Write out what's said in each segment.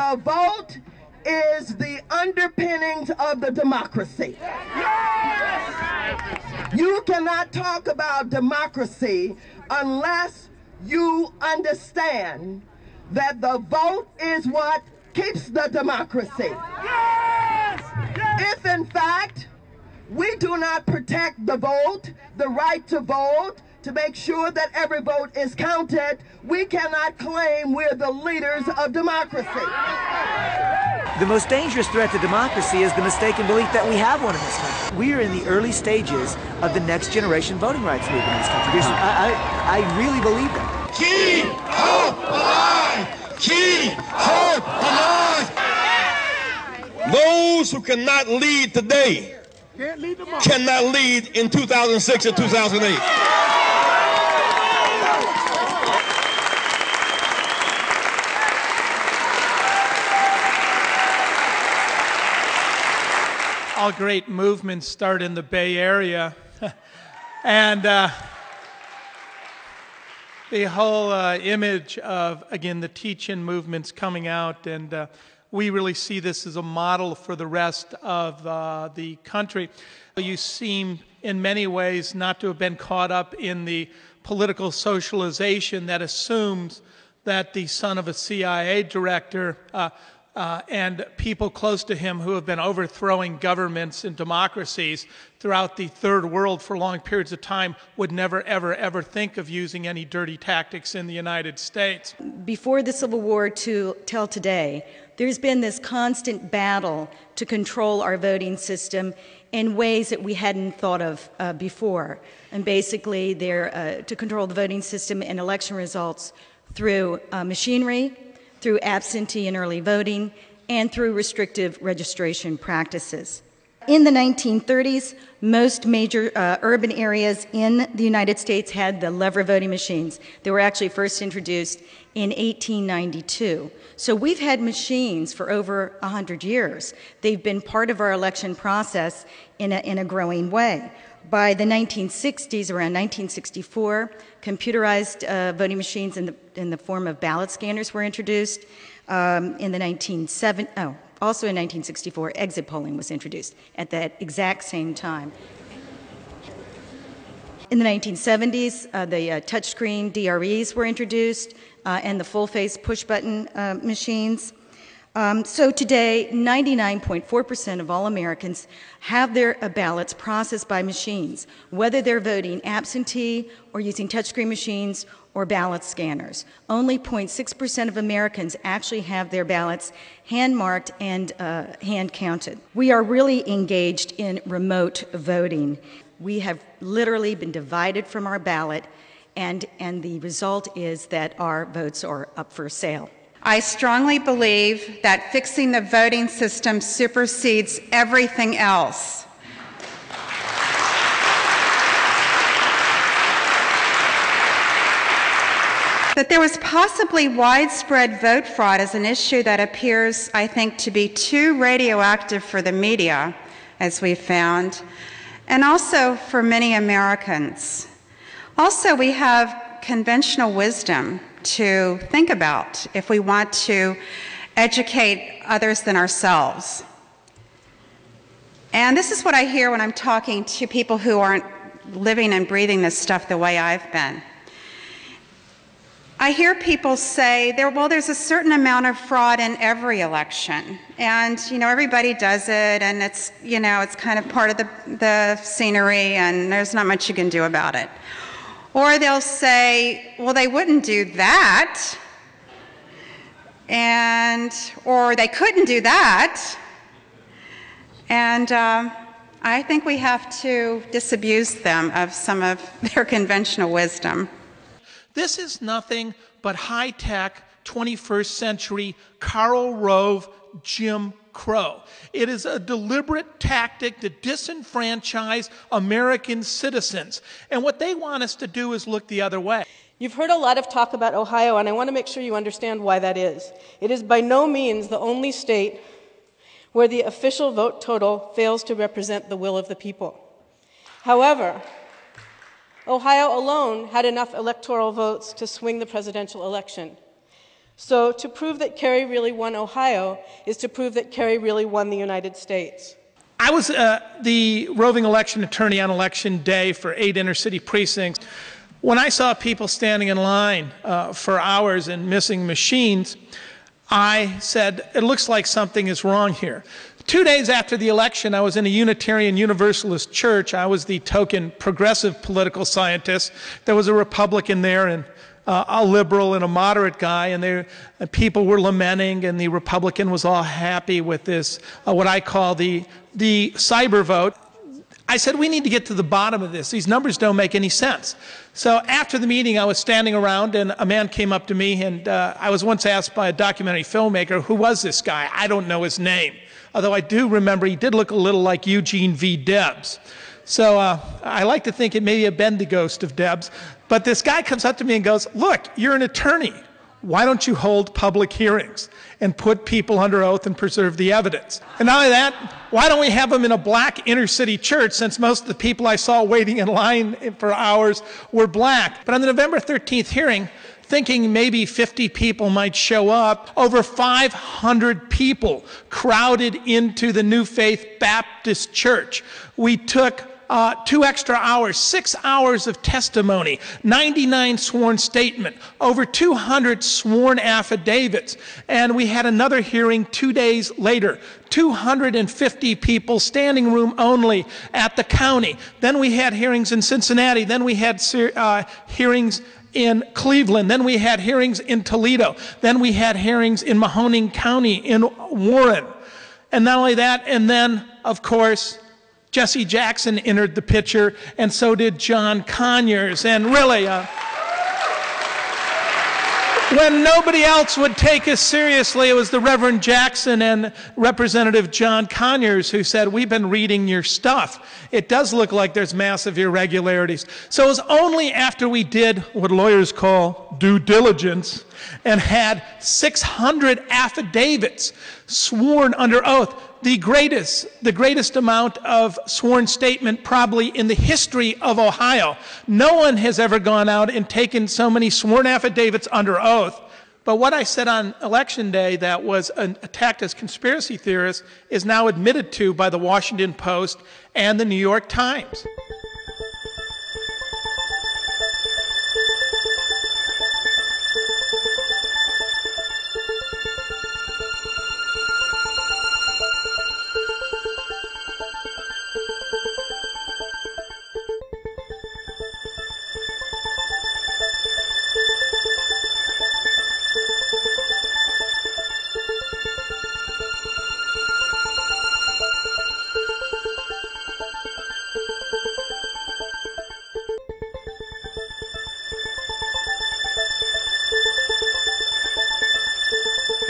The vote is the underpinnings of the democracy. You cannot talk about democracy unless you understand that the vote is what keeps the democracy. If in fact we do not protect the vote, the right to vote, to make sure that every vote is counted, we cannot claim we're the leaders of democracy. The most dangerous threat to democracy is the mistaken belief that we have one in this country. We are in the early stages of the next generation voting rights movement in this country. I really believe that. Keep hope alive! Keep hope alive! Those who cannot lead today cannot lead in 2006 or 2008. All great movements start in the Bay Area. And the whole image of, again, the teach-in movement's coming out, and we really see this as a model for the rest of the country. You seem, in many ways, not to have been caught up in the political socialization that assumes that the son of a CIA director and people close to him who have been overthrowing governments and democracies throughout the third world for long periods of time would never, ever, ever think of using any dirty tactics in the United States. Before the Civil War till today, there's been this constant battle to control our voting system in ways that we hadn't thought of before. And basically, they're to control the voting system and election results through machinery, through absentee and early voting, and through restrictive registration practices. In the 1930s, most major urban areas in the United States had the lever voting machines. They were actually first introduced in 1892. So we've had machines for over 100 years. They've been part of our election process in a growing way. By the 1960s, around 1964, computerized voting machines in the form of ballot scanners were introduced. Also in 1964, exit polling was introduced at that exact same time. In the 1970s, the touchscreen DREs were introduced and the full-face push-button machines. So today, 99.4% of all Americans have their ballots processed by machines, whether they're voting absentee or using touchscreen machines or ballot scanners. Only 0.6% of Americans actually have their ballots hand-marked and hand-counted. We are really engaged in remote voting. We have literally been divided from our ballot, and the result is that our votes are up for sale. I strongly believe that fixing the voting system supersedes everything else. That there was possibly widespread vote fraud is an issue that appears, I think, to be too radioactive for the media, as we found, and also for many Americans. Also, we have conventional wisdom to think about if we want to educate others than ourselves. And this is what I hear when I'm talking to people who aren't living and breathing this stuff the way I've been. I hear people say, well, there's a certain amount of fraud in every election. And, everybody does it, and it's, it's kind of part of the scenery, and there's not much you can do about it. Or they'll say, well, they wouldn't do that, or they couldn't do that. And I think we have to disabuse them of some of their conventional wisdom. This is nothing but high-tech, 21st century Karl Rove Jim Crow. It is a deliberate tactic to disenfranchise American citizens. And what they want us to do is look the other way. You've heard a lot of talk about Ohio, and I want to make sure you understand why that is. It is by no means the only state where the official vote total fails to represent the will of the people. However, Ohio alone had enough electoral votes to swing the presidential election. So to prove that Kerry really won Ohio is to prove that Kerry really won the United States. I was the roving election attorney on election day for 8 inner-city precincts. When I saw people standing in line for hours and missing machines, I said, it looks like something is wrong here. 2 days after the election, I was in a Unitarian Universalist church. I was the token progressive political scientist. There was a Republican there and a liberal and a moderate guy, and people were lamenting, and the Republican was all happy with this, what I call the cyber vote. I said, we need to get to the bottom of this. These numbers don't make any sense. So after the meeting, I was standing around, and a man came up to me, and I was once asked by a documentary filmmaker, who was this guy? I don't know his name, although I do remember he did look a little like Eugene V. Debs. So I like to think it may have been the ghost of Debs. But this guy comes up to me and goes, look, you're an attorney. Why don't you hold public hearings and put people under oath and preserve the evidence? And not only that, why don't we have them in a black inner city church, since most of the people I saw waiting in line for hours were black? But on the November 13th hearing, thinking maybe 50 people might show up, over 500 people crowded into the New Faith Baptist Church. We took 2 extra hours, 6 hours of testimony, 99 sworn statements, over 200 sworn affidavits, and we had another hearing 2 days later. 250 people, standing room only at the county. Then we had hearings in Cincinnati. Then we had hearings in Cleveland. Then we had hearings in Toledo. Then we had hearings in Mahoning County, in Warren. And not only that, and then, of course, Jesse Jackson entered the picture, and so did John Conyers. And really, when nobody else would take us seriously, it was the Reverend Jackson and Representative John Conyers who said, we've been reading your stuff. It does look like there's massive irregularities. So it was only after we did what lawyers call due diligence and had 600 affidavits sworn under oath, the greatest amount of sworn statement probably in the history of Ohio. No one has ever gone out and taken so many sworn affidavits under oath. But what I said on election day that was attacked as conspiracy theorists is now admitted to by the Washington Post and the New York Times.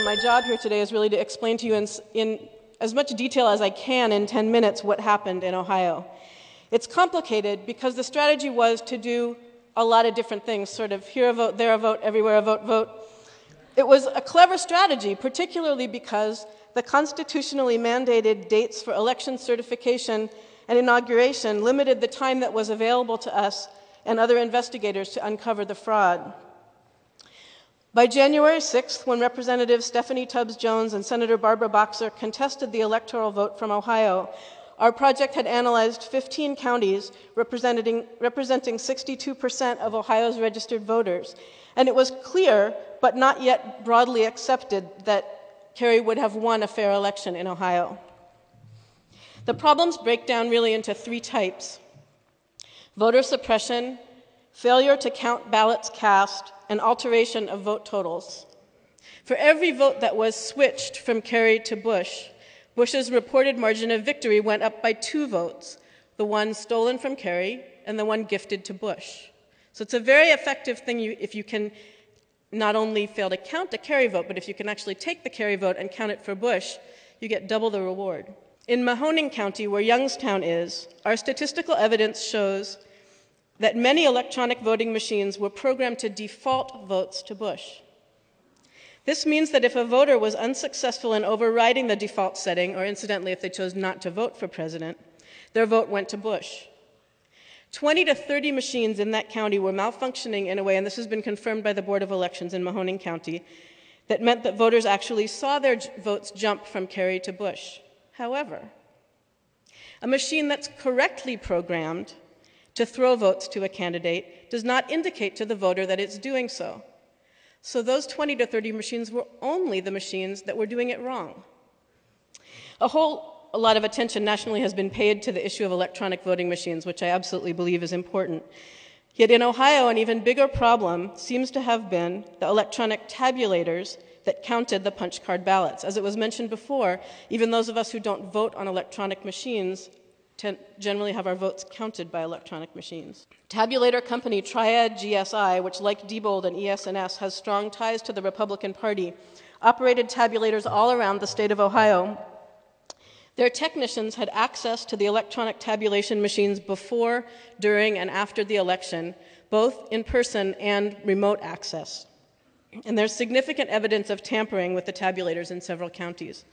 My job here today is really to explain to you in as much detail as I can in 10 minutes what happened in Ohio. It's complicated because the strategy was to do a lot of different things, sort of here a vote, there a vote, everywhere a vote, vote. It was a clever strategy, particularly because the constitutionally mandated dates for election certification and inauguration limited the time that was available to us and other investigators to uncover the fraud. By January 6th, when Representatives Stephanie Tubbs Jones and Senator Barbara Boxer contested the electoral vote from Ohio, our project had analyzed 15 counties representing 62% of Ohio's registered voters. And it was clear, but not yet broadly accepted, that Kerry would have won a fair election in Ohio. The problems break down really into 3 types: voter suppression, failure to count ballots cast, and alteration of vote totals. For every vote that was switched from Kerry to Bush, Bush's reported margin of victory went up by 2 votes, the one stolen from Kerry and the one gifted to Bush. So it's a very effective thing if you can not only fail to count the Kerry vote, but if you can actually take the Kerry vote and count it for Bush, you get double the reward. In Mahoning County, where Youngstown is, our statistical evidence shows that many electronic voting machines were programmed to default votes to Bush. This means that if a voter was unsuccessful in overriding the default setting, or incidentally, if they chose not to vote for president, their vote went to Bush. 20 to 30 machines in that county were malfunctioning in a way, and this has been confirmed by the Board of Elections in Mahoning County, that meant that voters actually saw their votes jump from Kerry to Bush. However, a machine that's correctly programmed to throw votes to a candidate does not indicate to the voter that it's doing so. So those 20 to 30 machines were only the machines that were doing it wrong. A lot of attention nationally has been paid to the issue of electronic voting machines, which I absolutely believe is important. Yet in Ohio, an even bigger problem seems to have been the electronic tabulators that counted the punch card ballots. As it was mentioned before, even those of us who don't vote on electronic machines generally have our votes counted by electronic machines. Tabulator company Triad GSI, which like Diebold and ES&S has strong ties to the Republican Party, operated tabulators all around the state of Ohio. Their technicians had access to the electronic tabulation machines before, during, and after the election, both in person and remote access. And there's significant evidence of tampering with the tabulators in several counties.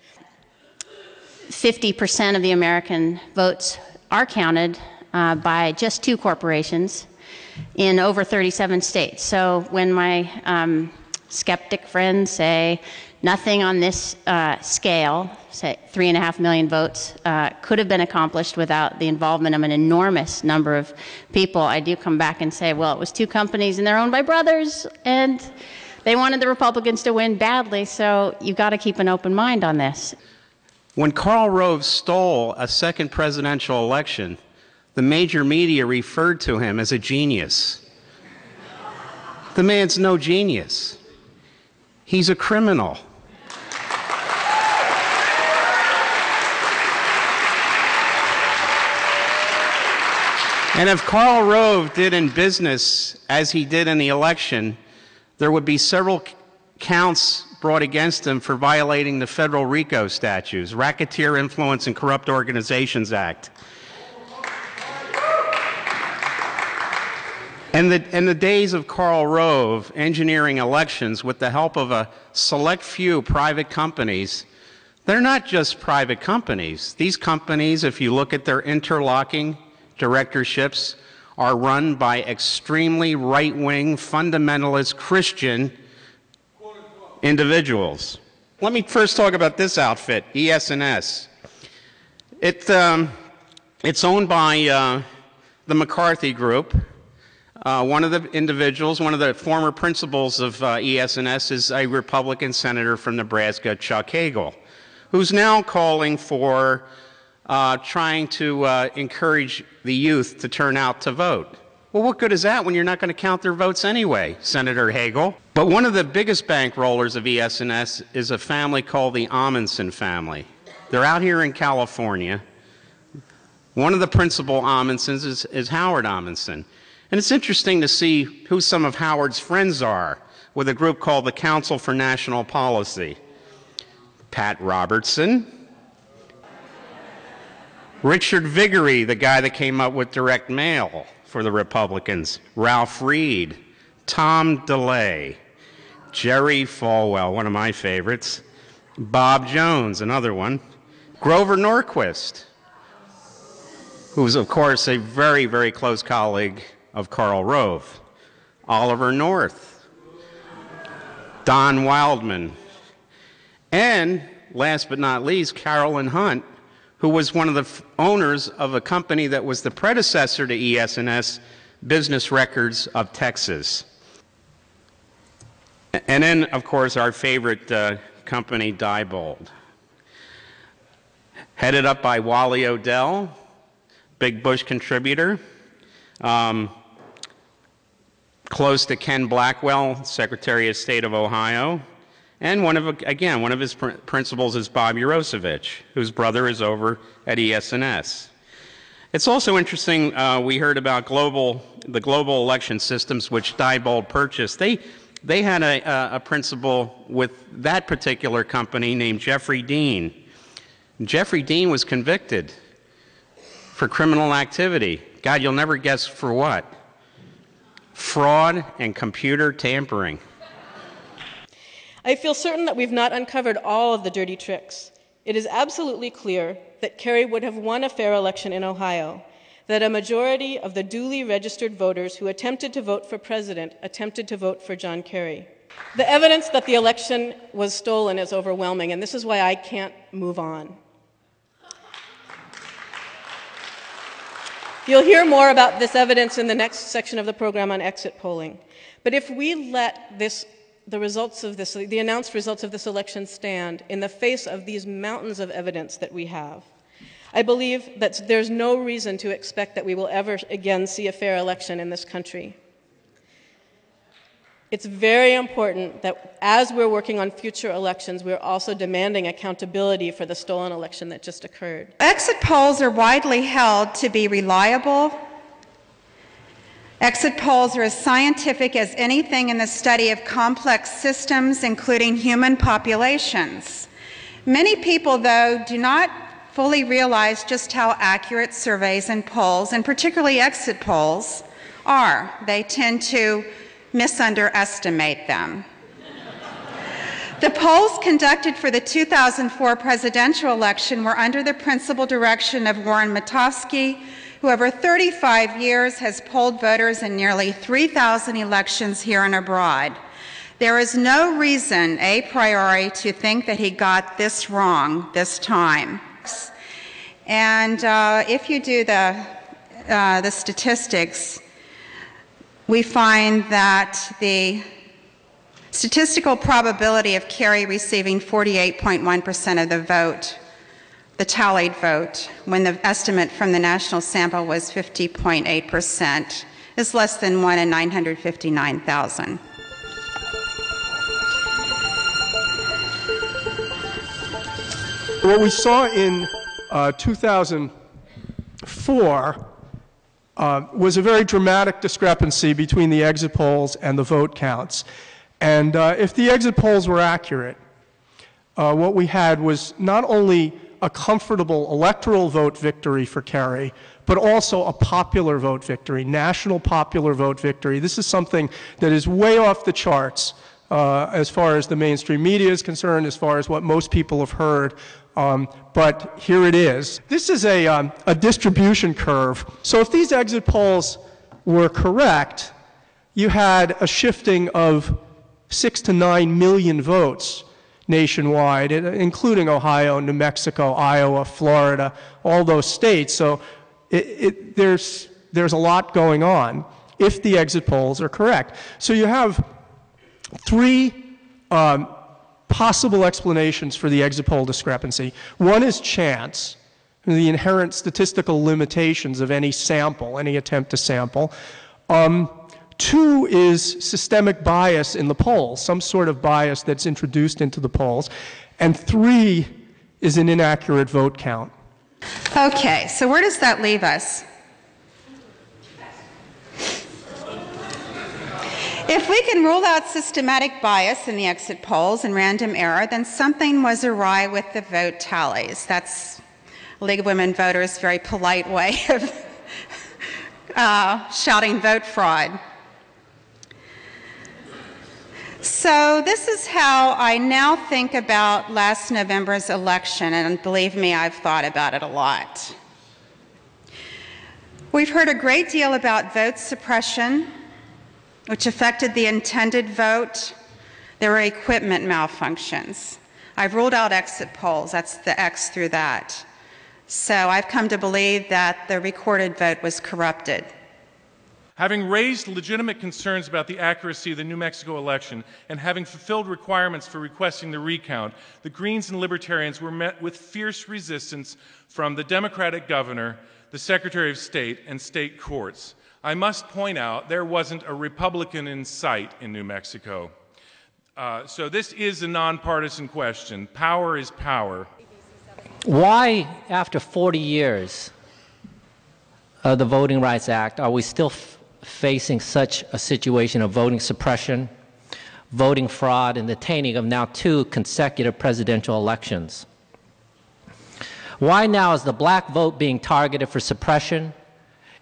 50% of the American votes are counted by just 2 corporations in over 37 states. So when my skeptic friends say nothing on this scale, say 3.5 million votes, could have been accomplished without the involvement of an enormous number of people, I do come back and say, well, it was 2 companies and they're owned by brothers, and they wanted the Republicans to win badly, so you've got to keep an open mind on this. When Karl Rove stole a second presidential election, the major media referred to him as a genius. The man's no genius. He's a criminal. And if Karl Rove did in business as he did in the election, there would be several counts brought against him for violating the federal RICO statutes, Racketeer Influence and Corrupt Organizations Act. And in the days of Karl Rove engineering elections with the help of a select few private companies, they're not just private companies. These companies, if you look at their interlocking directorships, are run by extremely right-wing, fundamentalist Christian individuals. Let me first talk about this outfit, ES&S. It's owned by the McCarthy Group. One of the individuals, one of the former principals of ES&S is a Republican senator from Nebraska, Chuck Hagel, who's now calling for trying to encourage the youth to turn out to vote. Well, what good is that when you're not going to count their votes anyway, Senator Hagel? But one of the biggest bankrollers of ES&S is a family called the Amundsen family. They're out here in California. One of the principal Amundsens is Howard Amundsen. And it's interesting to see who some of Howard's friends are with a group called the Council for National Policy. Pat Robertson, Richard Viguerie, the guy that came up with direct mail for the Republicans, Ralph Reed, Tom DeLay, Jerry Falwell, one of my favorites, Bob Jones, another one, Grover Norquist, who's, of course, a very, very close colleague of Karl Rove, Oliver North, Don Wildman, and, last but not least, Carolyn Hunt, who was one of the owners of a company that was the predecessor to ES&S, Business Records of Texas. And then, of course, our favorite company, Diebold. Headed up by Wally Odell, big Bush contributor, close to Ken Blackwell, Secretary of State of Ohio. And one of his principals is Bob Urosevich, whose brother is over at ES&S. It's also interesting, we heard about the global election systems which Diebold purchased. They had a principal with that particular company named Jeffrey Dean. Jeffrey Dean was convicted for criminal activity. God, you'll never guess for what. Fraud and computer tampering. I feel certain that we've not uncovered all of the dirty tricks. It is absolutely clear that Kerry would have won a fair election in Ohio, that a majority of the duly registered voters who attempted to vote for president attempted to vote for John Kerry. The evidence that the election was stolen is overwhelming, and this is why I can't move on. You'll hear more about this evidence in the next section of the program on exit polling. But if we let the announced results of this election stand in the face of these mountains of evidence that we have, I believe that there's no reason to expect that we will ever again see a fair election in this country. It's very important that as we're working on future elections, we're also demanding accountability for the stolen election that just occurred. Exit polls are widely held to be reliable. Exit polls are as scientific as anything in the study of complex systems, including human populations. Many people, though, do not fully realize just how accurate surveys and polls, and particularly exit polls, are. They tend to misunderestimate them. The polls conducted for the 2004 presidential election were under the principal direction of Warren Matofsky, who over 35 years has polled voters in nearly 3,000 elections here and abroad. There is no reason a priori to think that he got this wrong this time. And if you do the statistics, we find that the statistical probability of Kerry receiving 48.1% of the vote, the tallied vote, when the estimate from the national sample was 50.8%, is less than 1 in 959,000. What we saw in 2004 was a very dramatic discrepancy between the exit polls and the vote counts. And if the exit polls were accurate, what we had was not only a comfortable electoral vote victory for Kerry, but also a popular vote victory, national popular vote victory. This is something that is way off the charts as far as the mainstream media is concerned, as far as what most people have heard. But here it is. This is a distribution curve. So if these exit polls were correct, you had a shifting of 6 to 9 million votes nationwide, including Ohio, New Mexico, Iowa, Florida, all those states. So there's a lot going on if the exit polls are correct. So you have three possible explanations for the exit poll discrepancy. One is chance, the inherent statistical limitations of any sample, any attempt to sample. Two is systemic bias in the polls, some sort of bias that's introduced into the polls. And three is an inaccurate vote count. Okay, so where does that leave us? If we can rule out systematic bias in the exit polls and random error, then something was awry with the vote tallies. That's League of Women Voters' very polite way of shouting vote fraud. So this is how I now think about last November's election, and believe me, I've thought about it a lot. We've heard a great deal about vote suppression, which affected the intended vote. There were equipment malfunctions. I've ruled out exit polls. That's the X through that. So I've come to believe that the recorded vote was corrupted. Having raised legitimate concerns about the accuracy of the New Mexico election and having fulfilled requirements for requesting the recount, the Greens and Libertarians were met with fierce resistance from the Democratic governor, the Secretary of State, and state courts. I must point out there wasn't a Republican in sight in New Mexico. So this is a nonpartisan question. Power is power. Why, after 40 years of the Voting Rights Act, are we still facing such a situation of voting suppression, voting fraud, and the tainting of now 2 consecutive presidential elections? Why now is the black vote being targeted for suppression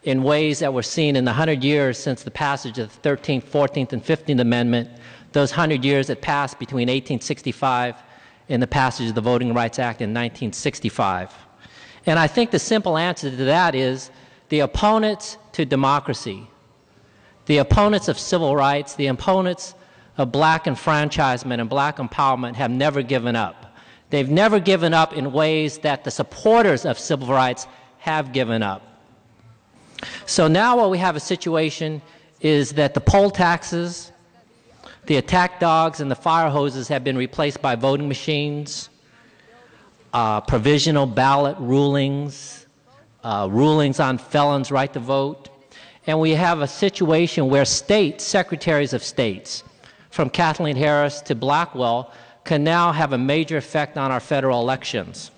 in ways that were seen in the 100 years since the passage of the 13th, 14th, and 15th Amendment, those 100 years that passed between 1865 and the passage of the Voting Rights Act in 1965? And I think the simple answer to that is the opponents to democracy, the opponents of civil rights, the opponents of black enfranchisement and black empowerment have never given up. They've never given up in ways that the supporters of civil rights have given up. So now what we have a situation is that the poll taxes, the attack dogs, and the fire hoses have been replaced by voting machines, provisional ballot rulings, rulings on felons' right to vote. And we have a situation where states, secretaries of states, from Kathleen Harris to Blackwell, can now have a major effect on our federal elections.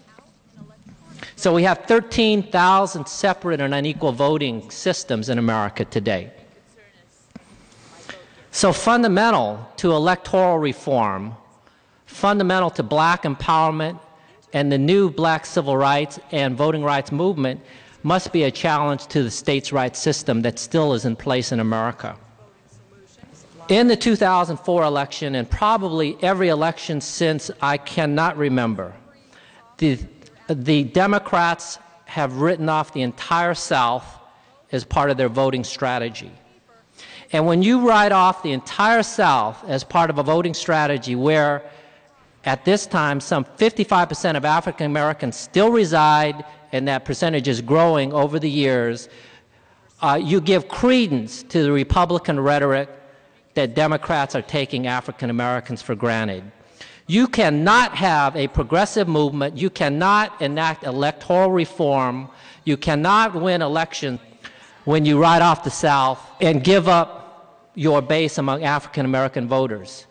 So we have 13,000 separate and unequal voting systems in America today. So fundamental to electoral reform, fundamental to black empowerment and the new black civil rights and voting rights movement must be a challenge to the states' rights system that still is in place in America. In the 2004 election, and probably every election since I cannot remember, the Democrats have written off the entire South as part of their voting strategy. And when you write off the entire South as part of a voting strategy where at this time some 55% of African Americans still reside, and that percentage is growing over the years, you give credence to the Republican rhetoric that Democrats are taking African Americans for granted. You cannot have a progressive movement, you cannot enact electoral reform, you cannot win elections when you write off the South and give up your base among African American voters.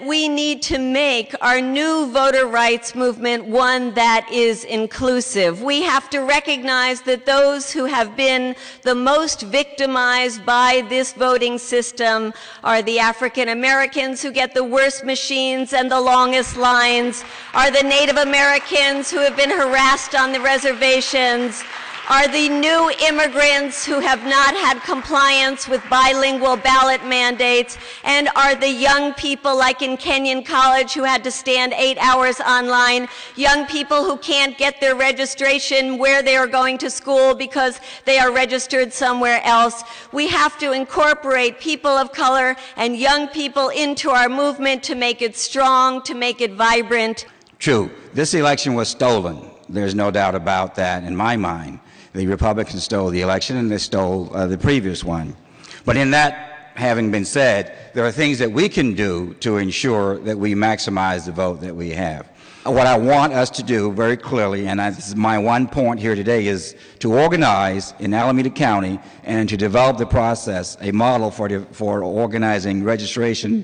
We need to make our new voter rights movement one that is inclusive. We have to recognize that those who have been the most victimized by this voting system are the African Americans who get the worst machines and the longest lines, are the Native Americans who have been harassed on the reservations, are the new immigrants who have not had compliance with bilingual ballot mandates, and are the young people like in Kenyon College who had to stand 8 hours online, young people who can't get their registration where they are going to school because they are registered somewhere else. We have to incorporate people of color and young people into our movement to make it strong, to make it vibrant. True, this election was stolen. There's no doubt about that in my mind. The Republicans stole the election and they stole the previous one. But in that having been said, there are things that we can do to ensure that we maximize the vote that we have. What I want us to do very clearly, and this is my one point here today, is to organize in Alameda County and to develop the process, a model for organizing registration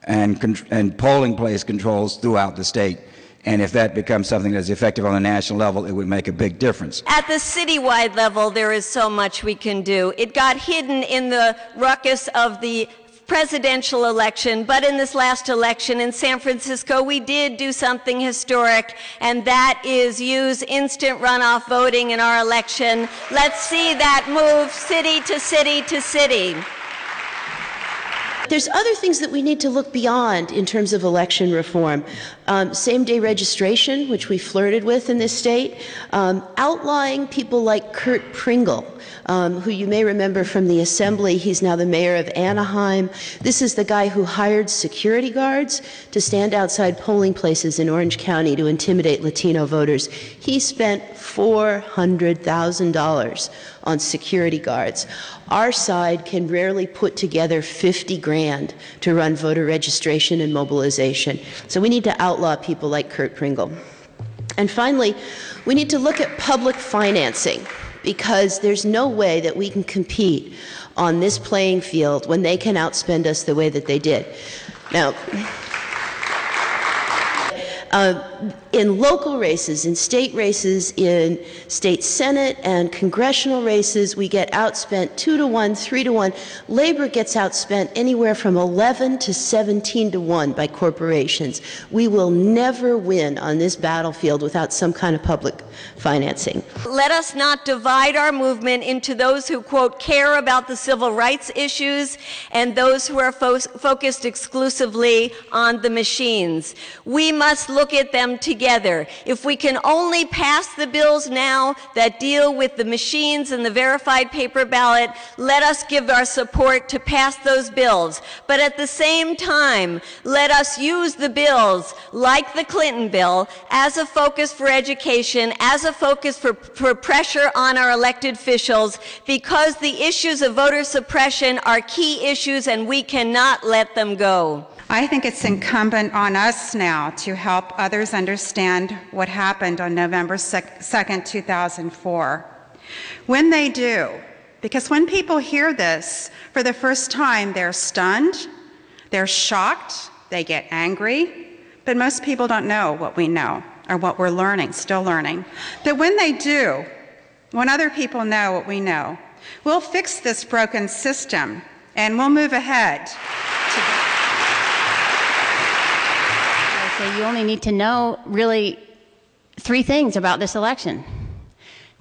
and polling place controls throughout the state. And if that becomes something that's effective on the national level, it would make a big difference. At the citywide level, there is so much we can do. It got hidden in the ruckus of the presidential election, but in this last election in San Francisco, we did do something historic, and that is use instant runoff voting in our election. Let's see that move city to city to city. There's other things that we need to look beyond in terms of election reform. Same-day registration, which we flirted with in this state, outlawing people like Kurt Pringle, who you may remember from the Assembly. He's now the mayor of Anaheim. This is the guy who hired security guards to stand outside polling places in Orange County to intimidate Latino voters. He spent $400,000 on security guards. Our side can rarely put together 50 grand to run voter registration and mobilization. So we need to outlaw people like Kurt Pringle. And finally, we need to look at public financing, because there's no way that we can compete on this playing field when they can outspend us the way that they did. Now, in local races, in state races, in state senate and congressional races, we get outspent 2 to 1, 3 to 1. Labor gets outspent anywhere from 11 to 17 to 1 by corporations. We will never win on this battlefield without some kind of public financing. Let us not divide our movement into those who, quote, care about the civil rights issues and those who are focused exclusively on the machines. We must look at them together. If we can only pass the bills now that deal with the machines and the verified paper ballot, let us give our support to pass those bills. But at the same time, let us use the bills, like the Clinton bill, as a focus for education, as a focus for pressure on our elected officials, because the issues of voter suppression are key issues and we cannot let them go. I think it's incumbent on us now to help others understand what happened on November 2nd, 2004. When they do, because when people hear this for the first time, they're stunned, they're shocked, they get angry, but most people don't know what we know or what we're learning, still learning. But when they do, when other people know what we know, we'll fix this broken system and we'll move ahead. So you only need to know really 3 things about this election.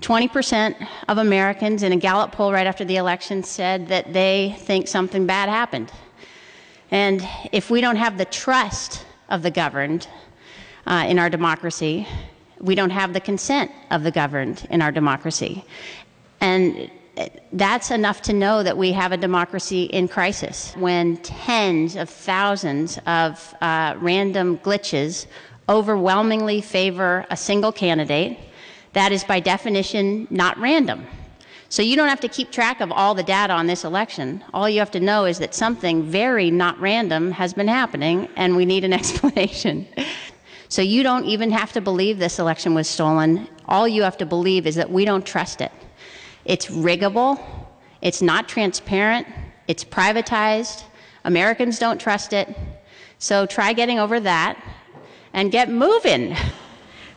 20% of Americans in a Gallup poll right after the election said that they think something bad happened. And if we don't have the trust of the governed in our democracy, we don't have the consent of the governed in our democracy. And that's enough to know that we have a democracy in crisis. When tens of thousands of random glitches overwhelmingly favor a single candidate, that is by definition not random. So you don't have to keep track of all the data on this election. All you have to know is that something very not random has been happening and we need an explanation. So you don't even have to believe this election was stolen. All you have to believe is that we don't trust it. It's riggable, it's not transparent, it's privatized, Americans don't trust it. So try getting over that and get moving.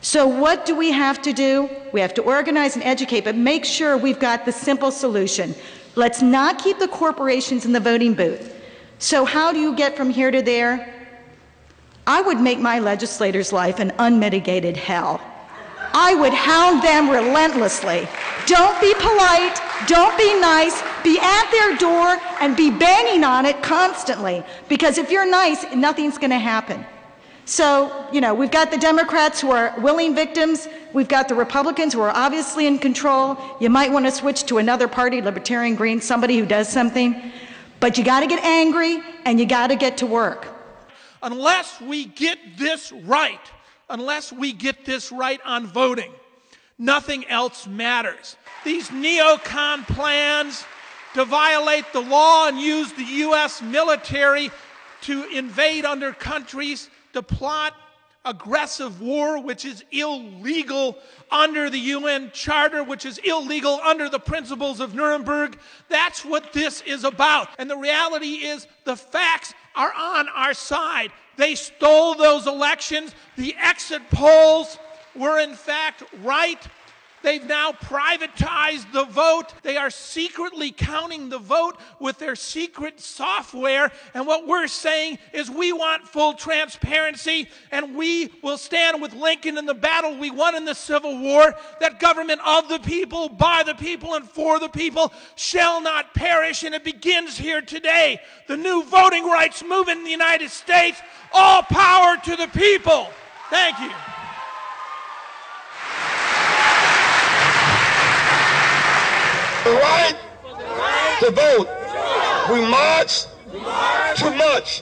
So what do we have to do? We have to organize and educate, but make sure we've got the simple solution. Let's not keep the corporations in the voting booth. So how do you get from here to there? I would make my legislators' life an unmitigated hell. I would hound them relentlessly. Don't be polite, don't be nice, be at their door and be banging on it constantly. Because if you're nice, nothing's going to happen. So, you know, we've got the Democrats who are willing victims. We've got the Republicans who are obviously in control. You might want to switch to another party, Libertarian Green, somebody who does something. But you got to get angry and you got to get to work. Unless we get this right on voting, nothing else matters. These neocon plans to violate the law and use the U.S. military to invade other countries, to plot aggressive war, which is illegal under the UN Charter, which is illegal under the principles of Nuremberg. That's what this is about. And the reality is the facts are on our side. They stole those elections. The exit polls were in fact right. They've now privatized the vote. They are secretly counting the vote with their secret software. And what we're saying is we want full transparency, and we will stand with Lincoln in the battle we won in the Civil War, that government of the people, by the people, and for the people shall not perish. And it begins here today. The new voting rights movement in the United States. All power to the people. Thank you. The right to vote. We marched too much.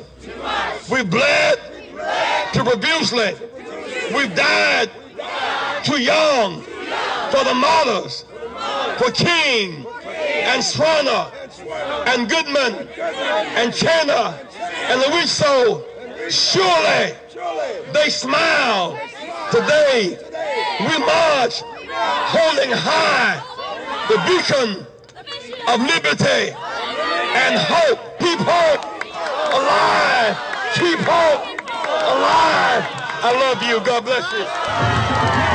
We bled too profusely. We've died too young for the martyrs, for King and Swanner and Goodman and Channer and Louiso. Surely they smile today. We march holding high the beacon of liberty and hope. Keep hope alive. Keep hope alive. I love you. God bless you.